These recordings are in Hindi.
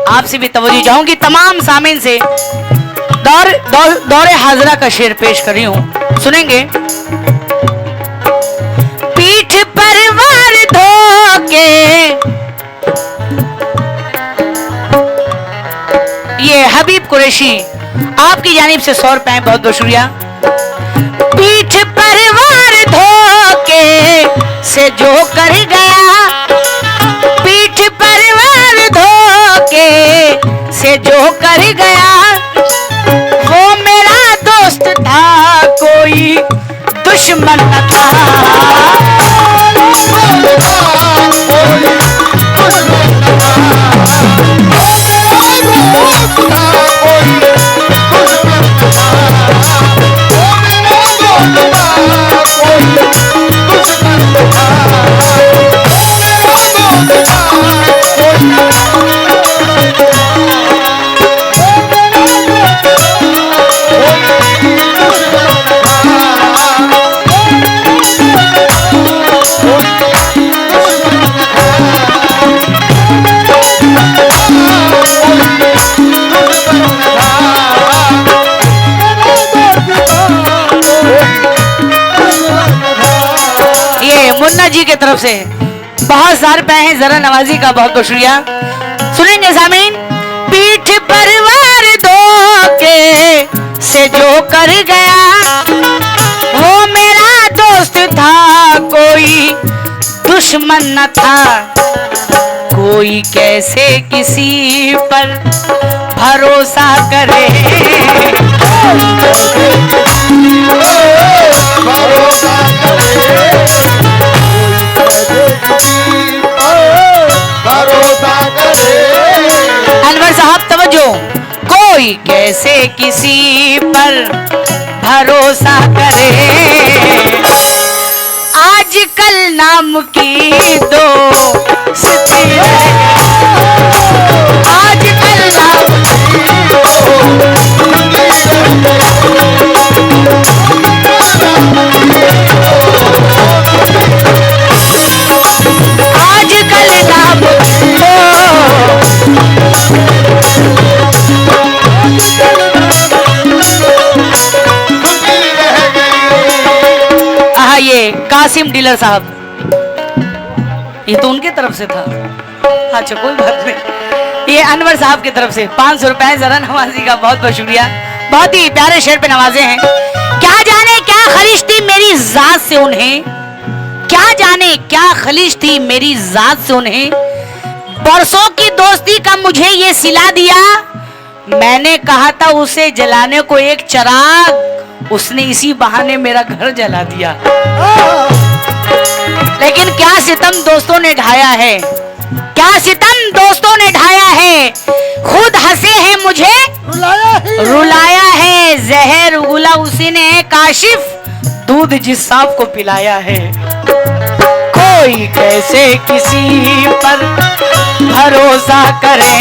आपसे भी तवज्जो चाहूंगी, तमाम सामीन से दौरे हाजरा का शेर पेश कर रही हूं, सुनेंगे। पीठ पर वार धोके, ये हबीब कुरैशी आपकी जानिब से 100 रुपए, बहुत बहुत शुक्रिया। पीठ पर वार धोके से जो कर गया, पीठ पर वार धोके से जो कर गया, वो मेरा दोस्त था कोई दुश्मन न था। मुन्ना जी की तरफ से बहुत सारे रुपए हैं, जरा नवाजी का बहुत बहुत शुक्रिया। सुनेंगे सामीन। पीठ पर वार धोके से जो कर गया, वो मेरा दोस्त था कोई दुश्मन न था। कोई कैसे किसी पर भरोसा करे, अनवर साहब तवज्जो। कोई कैसे किसी पर भरोसा करे, आजकल नाम की दोस्ती है, आजकल नाम आजकल नाम ये कासिम डीलर साहब, ये तो उनके तरफ से था। अच्छा कोई बात नहीं, ये अनवर साहब की तरफ से 500 रुपए, जरा नवाजी का बहुत बहुत शुक्रिया। बहुत ही प्यारे शेर पे नवाजे हैं। क्या जाने क्या खलिश थी मेरी जात से उन्हें, क्या जाने क्या खलिश थी मेरी जात से उन्हें, बरसों की दोस्ती का मुझे ये सिला दिया। मैंने कहा था उसे जलाने को एक चिराग, उसने इसी बहाने मेरा घर जला दिया। लेकिन क्या सितम दोस्तों ने ढाया है, क्या सितम दोस्तों ने ढाया है, खुद हंसे हैं मुझे रुलाया है। जहर उगला उसी ने काशिफ, दूध जिस सांप को पिलाया है। कोई कैसे किसी पर भरोसा करे,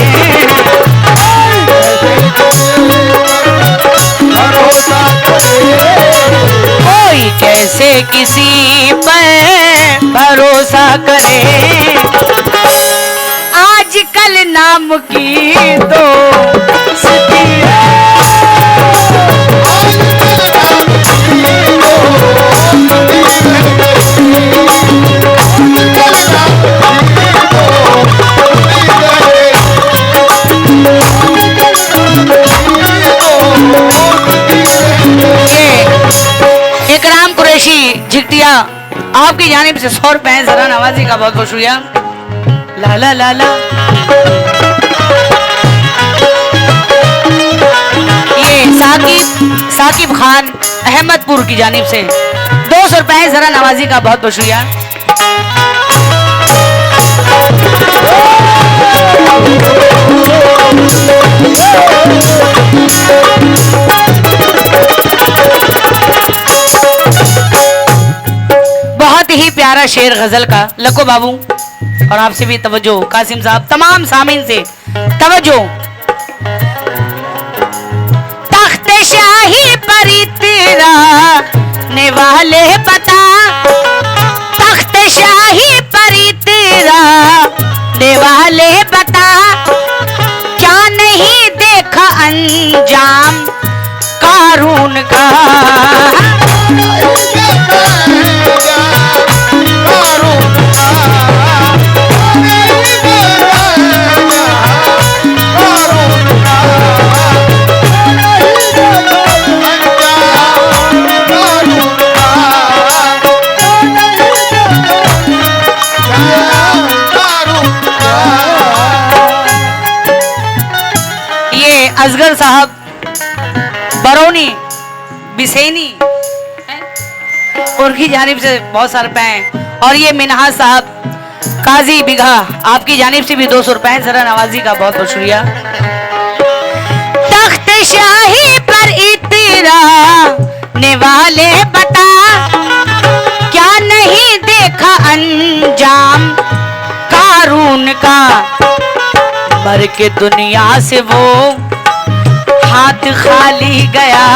कोई कैसे किसी पर भरोसा करे, आजकल नाम की दोस्ती है। इकराम कुरैशी झिकटिया आपकी जानिब से 100 रुपए, जरा नवाजी का बहुत बहुत शुक्रिया। लाला लाला ये साकिब खान अहमदपुर की जानिब से 200 रुपए, जरा नवाजी का बहुत बहुत शुक्रिया। बहुत ही प्यारा शेर गजल का लको बाबू, और आपसे भी तवज्जो कासिम साहब, तमाम सामीन से तवज्जो। तख्त शाही पर इतराने वाले बता, तख्त शाही पर इतराने वाले बता, अंजाम कारून का। असगर साहब बरौनी बिसेनी उनकी जानिब से बहुत सारे रुपए हैं, और ये मिनहाज साहब काजी बिघा आपकी जानिब से भी 200 रुपए हैं। जरा नवाजी का बहुत बहुत शुक्रिया। तख्त शाही पर इतराने वाले बता, क्या नहीं देखा अंजाम कारून का। मर के दुनिया से वो हाथ खाली गया।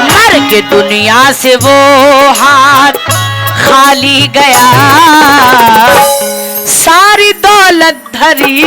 मर के दुनिया से वो हाथ खाली गया। सारी दौलत धरी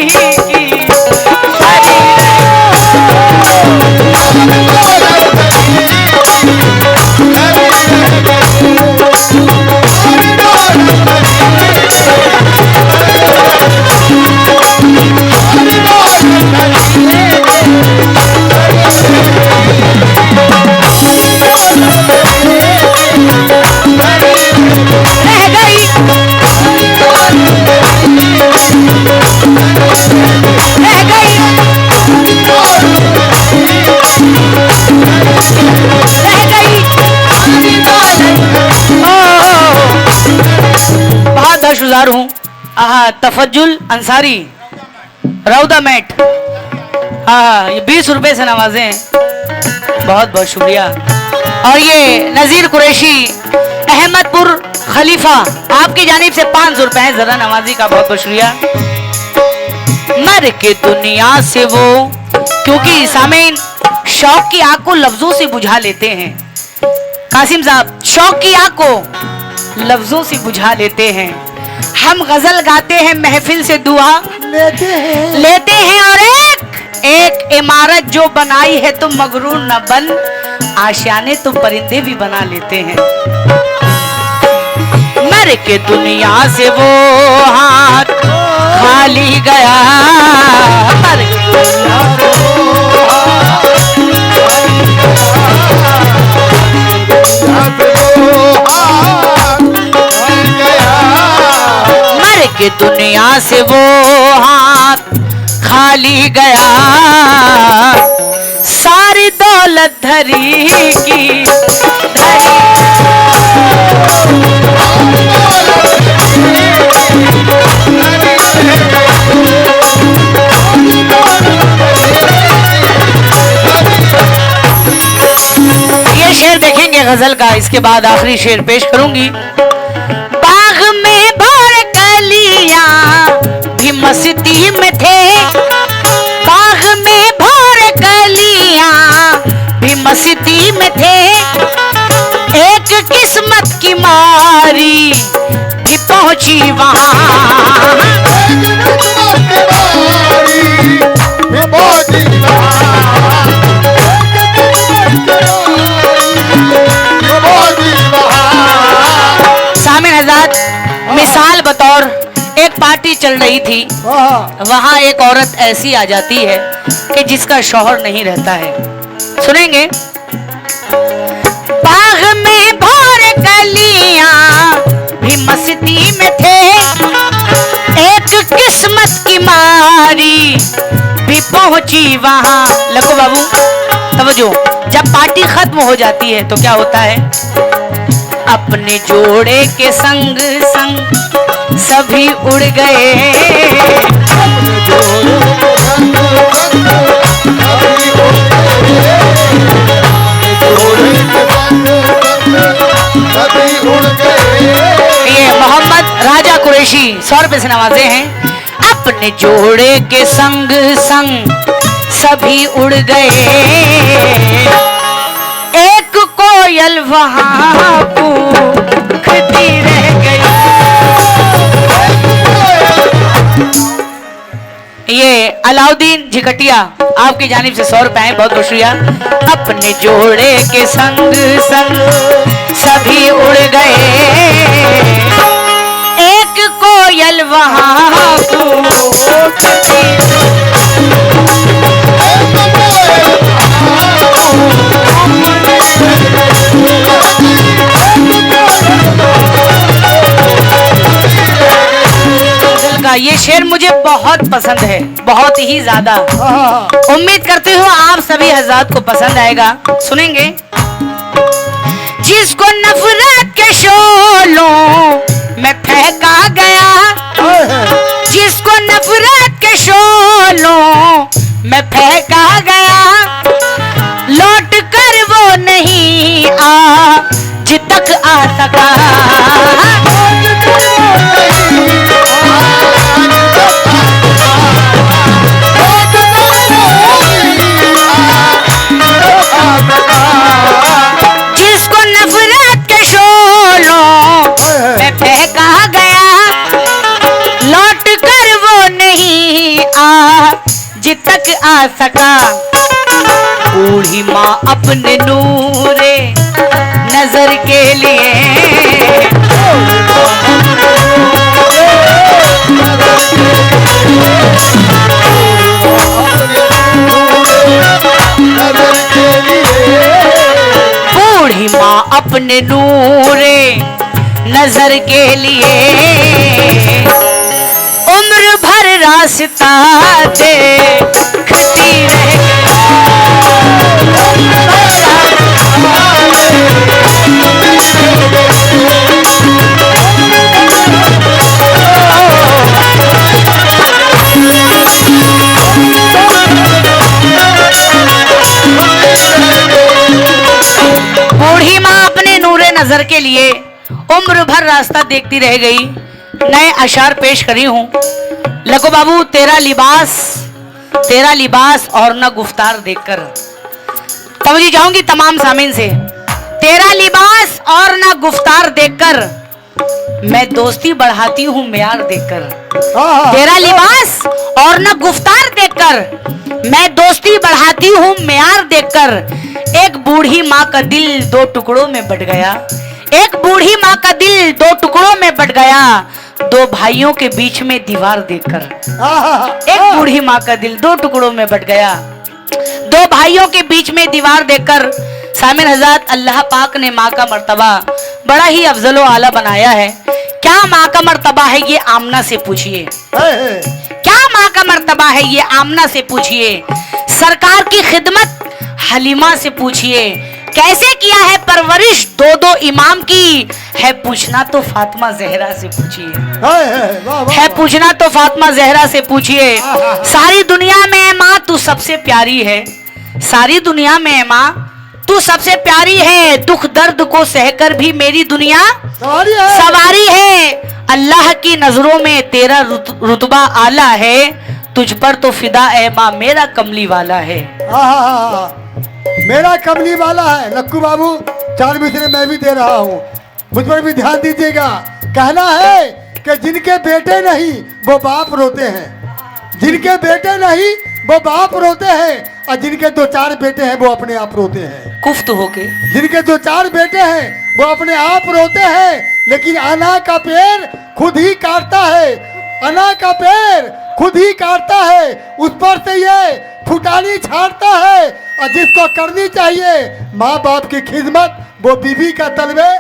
हूँ। तफज्जुल अंसारी रौदा मैट, हाँ ये 20 रुपए से नवाजे हैं, बहुत बहुत शुक्रिया। और ये नजीर कुरैशी अहमदपुर खलीफा आपकी जानिब से 500 रुपए हैं। जरा नवाजी का बहुत बहुत शुक्रिया। मर के दुनिया से वो, क्योंकि सामीन शौक की आग को लफ्जों से बुझा लेते हैं। कासिम साहब शौक की आग को लफ्जों से बुझा लेते हैं। हम गजल गाते हैं, महफिल से दुआ लेते हैं और एक इमारत जो बनाई है तुम मगरूर न बन, आशियाने तुम परिंदे भी बना लेते हैं। मर के दुनिया से वो हाथ खाली गया। मर के दुनिया से वो हाथ के दुनिया से वो हाथ खाली गया। सारी दौलत धरी की धरी। ये शेर देखेंगे गजल का, इसके बाद आखिरी शेर पेश करूंगी। बाग में भर कलियां भी मस्ती में थे, बाग में भर कलियां भी मस्ती में थे। एक किस्मत की मारी भी पहुंची वहां। सामिन हज़रात, मिसाल बतौर एक पार्टी चल रही थी, वहां एक औरत ऐसी आ जाती है कि जिसका शौहर नहीं रहता है। सुनेंगे। बाग में भर कलियां भी मस्ती में थे, एक किस्मत की मारी भी पहुंची वहां। लको बाबू तवज्जो, जब पार्टी खत्म हो जाती है तो क्या होता है? अपने जोड़े के संग संग सभी उड़ गए। ये मोहम्मद राजा कुरैशी 100 रुपए से नवाजे हैं। अपने जोड़े के संग संग सभी उड़ गए, एक को आपकी जानिब से 100 रुपए बहुत बहुत शुक्रिया। अपने जोड़े के संग संग सभी उड़ गए, एक कोयल वहां कूकती। ये शेर मुझे बहुत पसंद है, बहुत ही ज्यादा। उम्मीद करती हूँ आप सभी हज़रात को पसंद आएगा। सुनेंगे। जिसको नफरत के शोलों में फेंका गया, जिसको नफरत के शोलों में फेंका गया, लौट कर वो नहीं आज तक आ सका। जिसको नफरत के शोलों में फेंका गया, लौट कर वो नहीं आज तक आ सका। बूढ़ी माँ अपने नूरे नजर के लिए, बूढ़ी माँ अपने नूरे नजर के लिए उम्र भर रास्ता देखती रह। बूढ़ी माँ अपने नूरे नजर के लिए उम्र भर रास्ता देखती रह गई। नए अशार पेश करी हूं। लगो बाबू तेरा लिबास और न गुफ्तार देखकर। तवज्जो चाहूंगी तमाम सामीन से। तेरा लिबास और न गुफ्तार देखकर मैं दोस्ती बढ़ाती हूँ म्यार देखकर। तेरा लिबास और न गुफ्तार देखकर मैं दोस्ती बढ़ाती हूँ म्यार देखकर। एक बूढ़ी माँ का दिल दो टुकड़ों में बट गया, एक बूढ़ी माँ का दिल दो टुकड़ों में बट गया, दो भाइयों के बीच में दीवार देखकर। एक बूढ़ी माँ का दिल दो टुकड़ों में बट गया, दो भाइयों के बीच में दीवार देखकर। सामिन हज़रात, अल्लाह पाक ने माँ का मर्तबा बड़ा ही अफजल व आला बनाया है। क्या माँ का मर्तबा है ये आमना से पूछिए, क्या माँ का मर्तबा है ये आमना से पूछिए। सरकार की खिदमत हलीमा से पूछिए। कैसे किया है परवरिश दो दो इमाम की, है पूछना तो फातिमा ज़हरा से पूछिए, है पूछना तो फातिमा ज़हरा से पूछिए। सारी दुनिया में माँ तू सबसे प्यारी है, सारी दुनिया में माँ तू सबसे प्यारी है। दुख दर्द को सहकर भी मेरी दुनिया सवारी है। अल्लाह की नजरों में तेरा रुतबा आला है, तुझ पर तो फिदा ए माँ मेरा कमली वाला है। मेरा कमली वाला है। लक्कू बाबू 4 मिसरे मैं भी दे रहा हूँ, मुझ पर भी ध्यान दीजिएगा। कहना है कि जिनके बेटे नहीं वो बाप रोते हैं, जिनके बेटे नहीं वो बाप रोते हैं, और जिनके 2-4 बेटे हैं वो अपने आप रोते हैं। कुफ्त होके जिनके 2-4 बेटे हैं वो अपने आप रोते हैं, लेकिन अना का पेड़ खुद ही काटता है, अना का पेड़ खुद ही काटता है, उस पर से ये फुटानी छाड़ता है। और जिसको करनी चाहिए माँ बाप की खिदमत वो बीवी का तलवे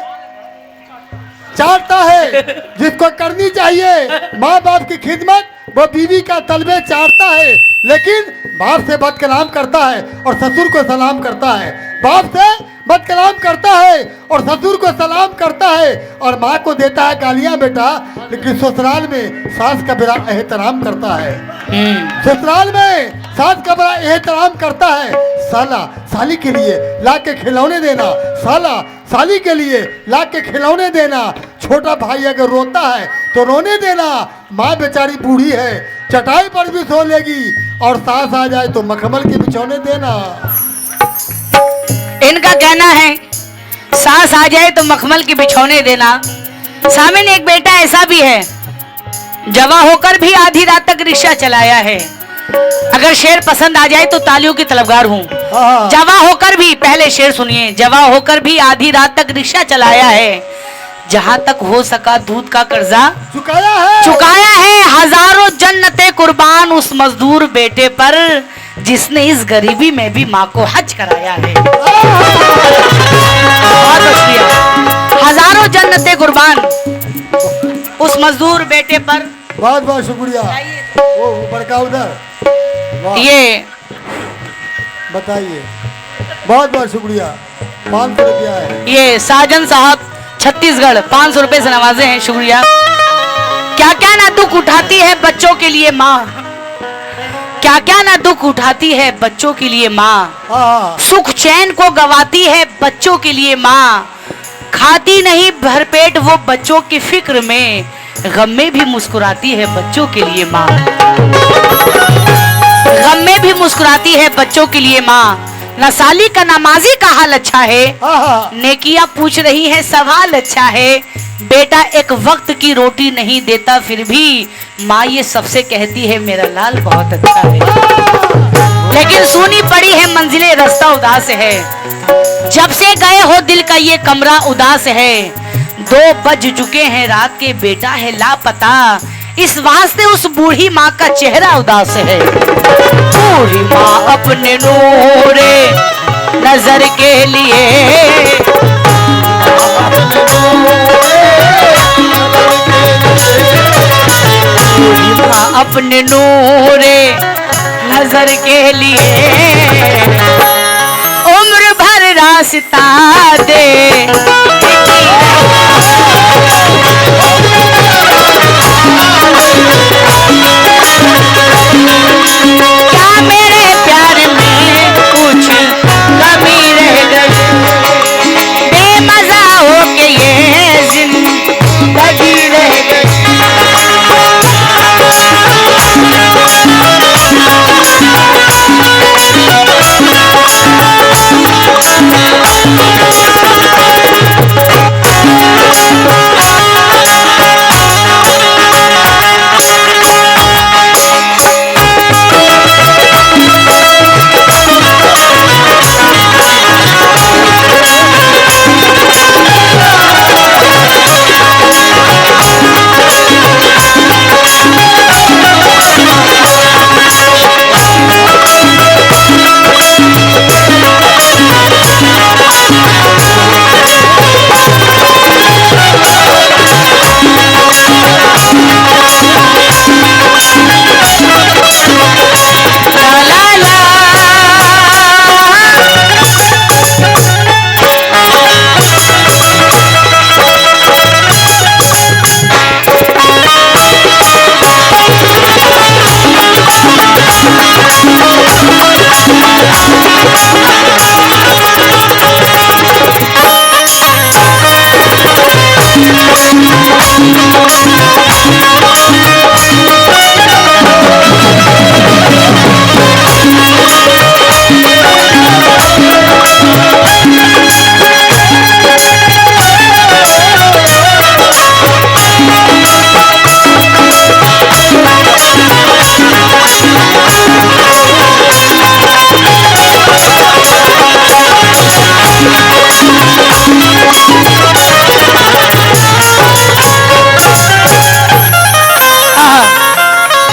चाटता है, जिसको करनी चाहिए माँ बाप की खिदमत वो बीवी का तलवे चाटता है, लेकिन बाप से बदकलाम करता है और ससुर को सलाम करता है, बाप से बदकलाम करता है और ससुर को सलाम करता है, और माँ को देता है गालियाँ बेटा, लेकिन ससुराल में सास का बड़ा एहतराम करता है, ससुराल में सास का बड़ा एहतराम करता है। साला साली के लिए ला के खिलौने देना, साला साली के लिए ला के खिलौने देना, छोटा भाई अगर रोता है तो रोने देना। माँ बेचारी बूढ़ी है, चटाई पर भी सो लेगी, और सास आ जाए तो मखमल के बिछौने देना। इनका कहना है सास आ जाए तो मखमल के बिछौने देना। सामने एक बेटा ऐसा भी है, जवा होकर भी आधी रात तक रिक्शा चलाया है, अगर शेर पसंद आ जाए तो तालियों की तलबगार हूँ। हाँ। जवा होकर भी, पहले शेर सुनिए, जवा होकर भी आधी रात तक रिक्शा चलाया है, जहां तक हो सका दूध का कर्जा चुकाया है, हजारों जन्नतें कुर्बान उस मजदूर बेटे पर जिसने इस गरीबी में भी माँ को हज कराया है। बहुत शुक्रिया। हजारों जन्नतें कुर्बान उस मजदूर बेटे पर। बहुत बहुत शुक्रिया। वो बड़का उधर ये बताइए। बहुत बहुत शुक्रिया। 500 रुपया है। ये साजन साहब छत्तीसगढ़ 500 रुपए से नवाजे हैं, शुक्रिया। क्या क्या ना दुख उठाती है बच्चों के लिए माँ, क्या क्या ना दुख उठाती है बच्चों के लिए माँ, सुख चैन को गवाती है बच्चों के लिए माँ, खाती नहीं भरपेट वो बच्चों की फिक्र में, गम में भी मुस्कुराती है बच्चों के लिए माँ, गम में भी मुस्कुराती है बच्चों के लिए माँ। न साली का नमाजी का हाल अच्छा है, नेकिया पूछ रही है सवाल अच्छा है, बेटा एक वक्त की रोटी नहीं देता फिर भी माँ ये सबसे कहती है मेरा लाल बहुत अच्छा है। लेकिन सुनी पड़ी है मंजिलें रास्ता उदास है, जब से गए हो दिल का ये कमरा उदास है, 2 बज चुके हैं रात के बेटा है लापता, इस वास्ते उस बूढ़ी माँ का चेहरा उदास है। बूढ़ी माँ अपने नूरे नजर के लिए, बूढ़ी माँ अपने नूरे नजर के लिए उम्र भर रास्ता दे, क्या मेरे प्यार में कुछ कमी रह गई, बेमजा हो के ये जिंदगी रह गई।